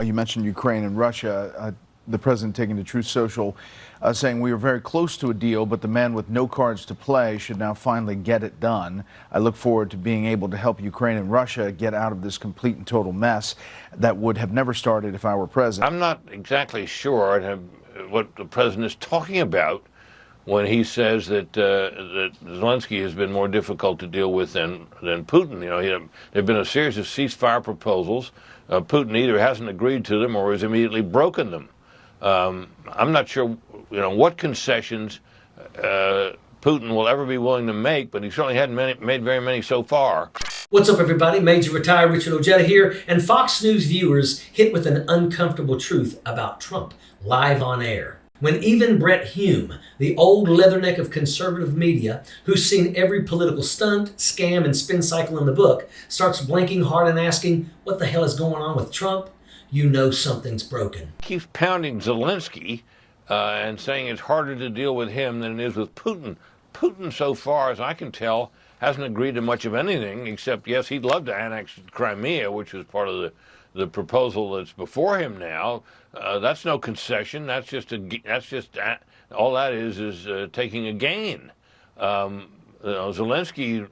You mentioned Ukraine and Russia. The president taking to Truth Social, saying we are very close to a deal, but the man with no cards to play should now finally get it done. I look forward to being able to help Ukraine and Russia get out of this complete and total mess that would have never started if I were president. I'm not exactly sure what the president is talking about when he says that that Zelenskyy has been more difficult to deal with than Putin. You know, there have been a series of ceasefire proposals. Putin either hasn't agreed to them or has immediately broken them. I'm not sure, what concessions Putin will ever be willing to make, but he certainly hadn't made very many so far. What's up, everybody? Major retired Richard Ojeda here, and Fox News viewers hit with an uncomfortable truth about Trump live on air. When even Bret Hume, the old leatherneck of conservative media, who's seen every political stunt, scam, and spin cycle in the book, starts blinking hard and asking, what the hell is going on with Trump? You know something's broken. Keeps pounding Zelenskyy and saying it's harder to deal with him than it is with Putin. Putin, so far as I can tell, hasn't agreed to much of anything, except, yes, he'd love to annex Crimea, which is part of the proposal that's before him now. That's no concession. That's just all that is taking a gain. Zelenskyy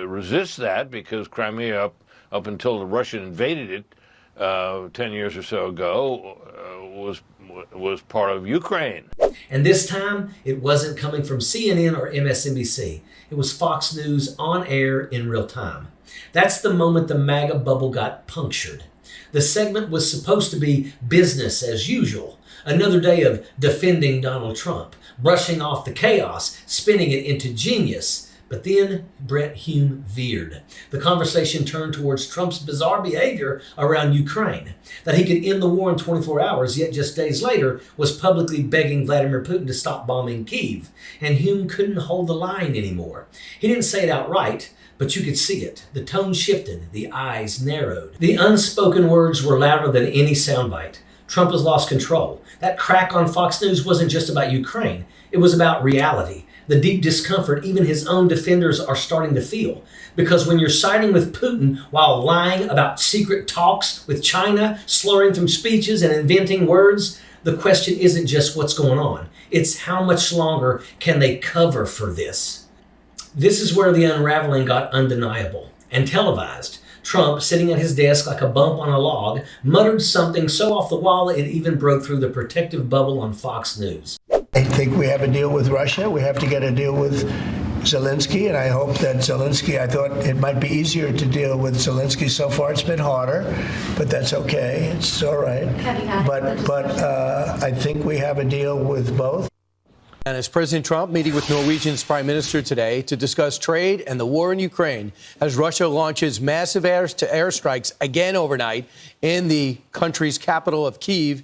resists that because Crimea, up until the Russian invaded it 10 years or so ago, was part of Ukraine. And this time, it wasn't coming from CNN or MSNBC. It was Fox News on air in real time. That's the moment the MAGA bubble got punctured. The segment was supposed to be business as usual. Another day of defending Donald Trump, brushing off the chaos, spinning it into genius. But then Bret Hume veered. The conversation turned towards Trump's bizarre behavior around Ukraine, that he could end the war in 24 hours, yet just days later was publicly begging Vladimir Putin to stop bombing Kyiv. And Hume couldn't hold the line anymore. He didn't say it outright, but you could see it. The tone shifted, the eyes narrowed. The unspoken words were louder than any soundbite. Trump has lost control. That crack on Fox News wasn't just about Ukraine. It was about reality. The deep discomfort even his own defenders are starting to feel. Because when you're siding with Putin while lying about secret talks with China, slurring through speeches and inventing words, the question isn't just what's going on. It's how much longer can they cover for this? This is where the unraveling got undeniable and televised. Trump, sitting at his desk like a bump on a log, muttered something so off the wall it even broke through the protective bubble on Fox News. I think we have a deal with Russia. We have to get a deal with Zelenskyy, and I hope that Zelenskyy, I thought it might be easier to deal with Zelenskyy. So far it's been harder, but that's okay. It's all right. But I think we have a deal with both. And as President Trump meeting with Norwegian's prime minister today to discuss trade and the war in Ukraine as Russia launches massive airstrikes again overnight in the country's capital of Kyiv,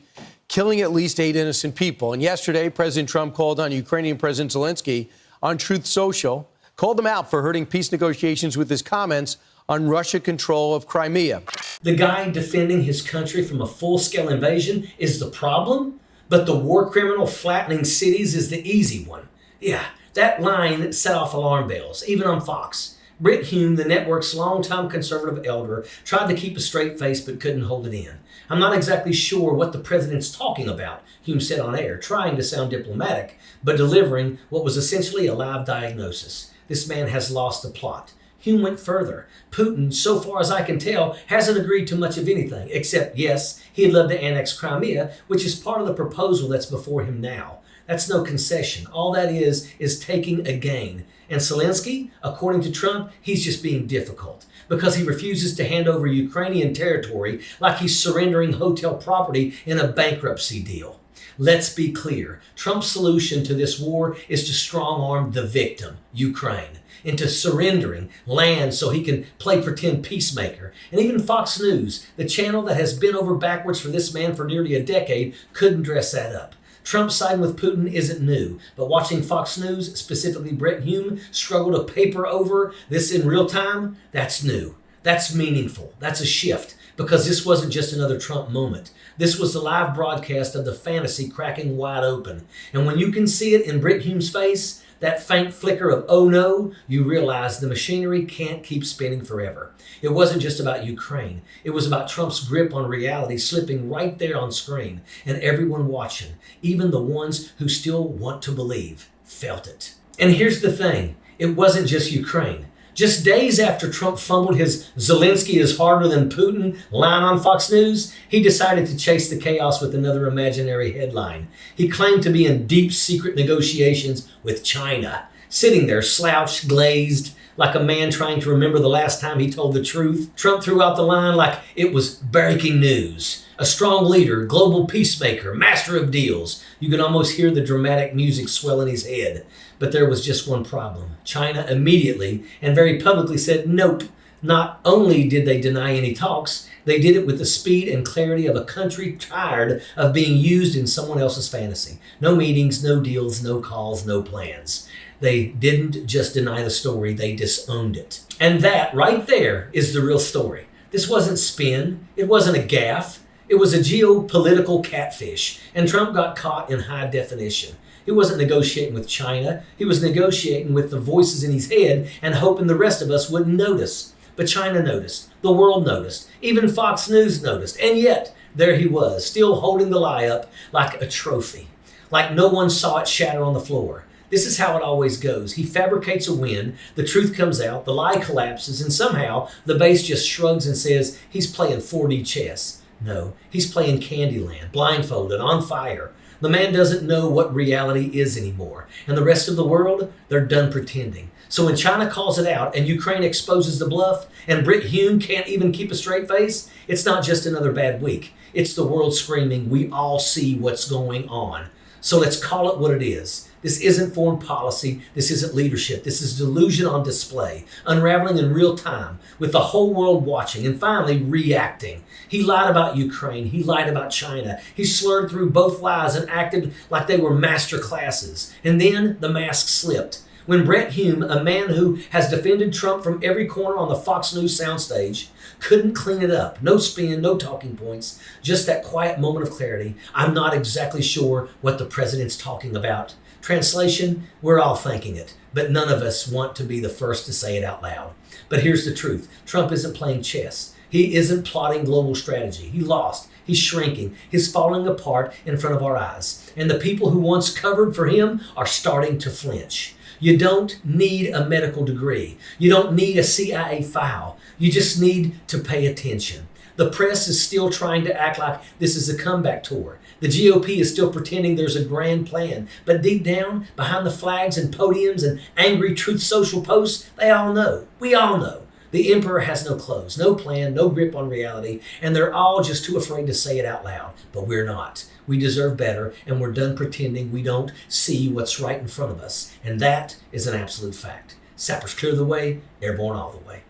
killing at least 8 innocent people. And yesterday, President Trump called on Ukrainian President Zelenskyy on Truth Social, called him out for hurting peace negotiations with his comments on Russian control of Crimea. The guy defending his country from a full-scale invasion is the problem? But the war criminal flattening cities is the easy one. Yeah, that line set off alarm bells, even on Fox. Brit Hume, the network's longtime conservative elder, tried to keep a straight face but couldn't hold it in. I'm not exactly sure what the president's talking about, Hume said on air, trying to sound diplomatic, but delivering what was essentially a live diagnosis. This man has lost the plot. Hume went further. Putin, so far as I can tell, hasn't agreed to much of anything, except, yes, he'd love to annex Crimea, which is part of the proposal that's before him now. That's no concession. All that is taking a gain. And Zelenskyy, according to Trump, he's just being difficult because he refuses to hand over Ukrainian territory like he's surrendering hotel property in a bankruptcy deal. Let's be clear. Trump's solution to this war is to strong-arm the victim, Ukraine, into surrendering land so he can play pretend peacemaker. And even Fox News, the channel that has been over backwards for this man for nearly a decade, couldn't dress that up. Trump siding with Putin isn't new, but watching Fox News, specifically Bret Hume, struggle to paper over this in real time, that's new. That's meaningful. That's a shift. because this wasn't just another Trump moment. This was the live broadcast of the fantasy cracking wide open. And when you can see it in Brit Hume's face, that faint flicker of oh no, you realize the machinery can't keep spinning forever. It wasn't just about Ukraine. It was about Trump's grip on reality slipping right there on screen, and everyone watching, even the ones who still want to believe, felt it. And here's the thing, it wasn't just Ukraine. Just days after Trump fumbled his Zelenskyy is harder than Putin line on Fox News, he decided to chase the chaos with another imaginary headline. He claimed to be in deep secret negotiations with China, sitting there slouched, glazed, like a man trying to remember the last time he told the truth. Trump threw out the line like it was breaking news. A strong leader, global peacemaker, master of deals. You could almost hear the dramatic music swell in his head. But there was just one problem. China immediately and very publicly said nope. Not only did they deny any talks, they did it with the speed and clarity of a country tired of being used in someone else's fantasy. No meetings, no deals, no calls, no plans. They didn't just deny the story, they disowned it. And that right there is the real story. This wasn't spin, it wasn't a gaffe, it was a geopolitical catfish, and Trump got caught in high definition. He wasn't negotiating with China, he was negotiating with the voices in his head and hoping the rest of us wouldn't notice. But China noticed, the world noticed, even Fox News noticed, and yet there he was, still holding the lie up like a trophy, like no one saw it shatter on the floor. This is how it always goes. He fabricates a win, the truth comes out, the lie collapses, and somehow the base just shrugs and says he's playing 4D chess. No, he's playing Candyland, blindfolded, on fire. The man doesn't know what reality is anymore. And the rest of the world, they're done pretending. So when China calls it out and Ukraine exposes the bluff and Brit Hume can't even keep a straight face, it's not just another bad week. It's the world screaming, we all see what's going on. So let's call it what it is. This isn't foreign policy. This isn't leadership. This is delusion on display, unraveling in real time with the whole world watching and finally reacting. He lied about Ukraine. He lied about China. He slurred through both lies and acted like they were master classes. And then the mask slipped. When Bret Hume, a man who has defended Trump from every corner on the Fox News soundstage, couldn't clean it up. No spin, no talking points, just that quiet moment of clarity. I'm not exactly sure what the president's talking about. Translation, we're all thinking it, but none of us want to be the first to say it out loud. But here's the truth. Trump isn't playing chess. He isn't plotting global strategy. He lost. He's shrinking. He's falling apart in front of our eyes. And the people who once covered for him are starting to flinch. You don't need a medical degree. You don't need a CIA file. You just need to pay attention. The press is still trying to act like this is a comeback tour. The GOP is still pretending there's a grand plan. But deep down, behind the flags and podiums and angry Truth Social posts, they all know. We all know. The emperor has no clothes, no plan, no grip on reality, and they're all just too afraid to say it out loud. But we're not. We deserve better, and we're done pretending we don't see what's right in front of us. And that is an absolute fact. Sappers clear the way, airborne all the way.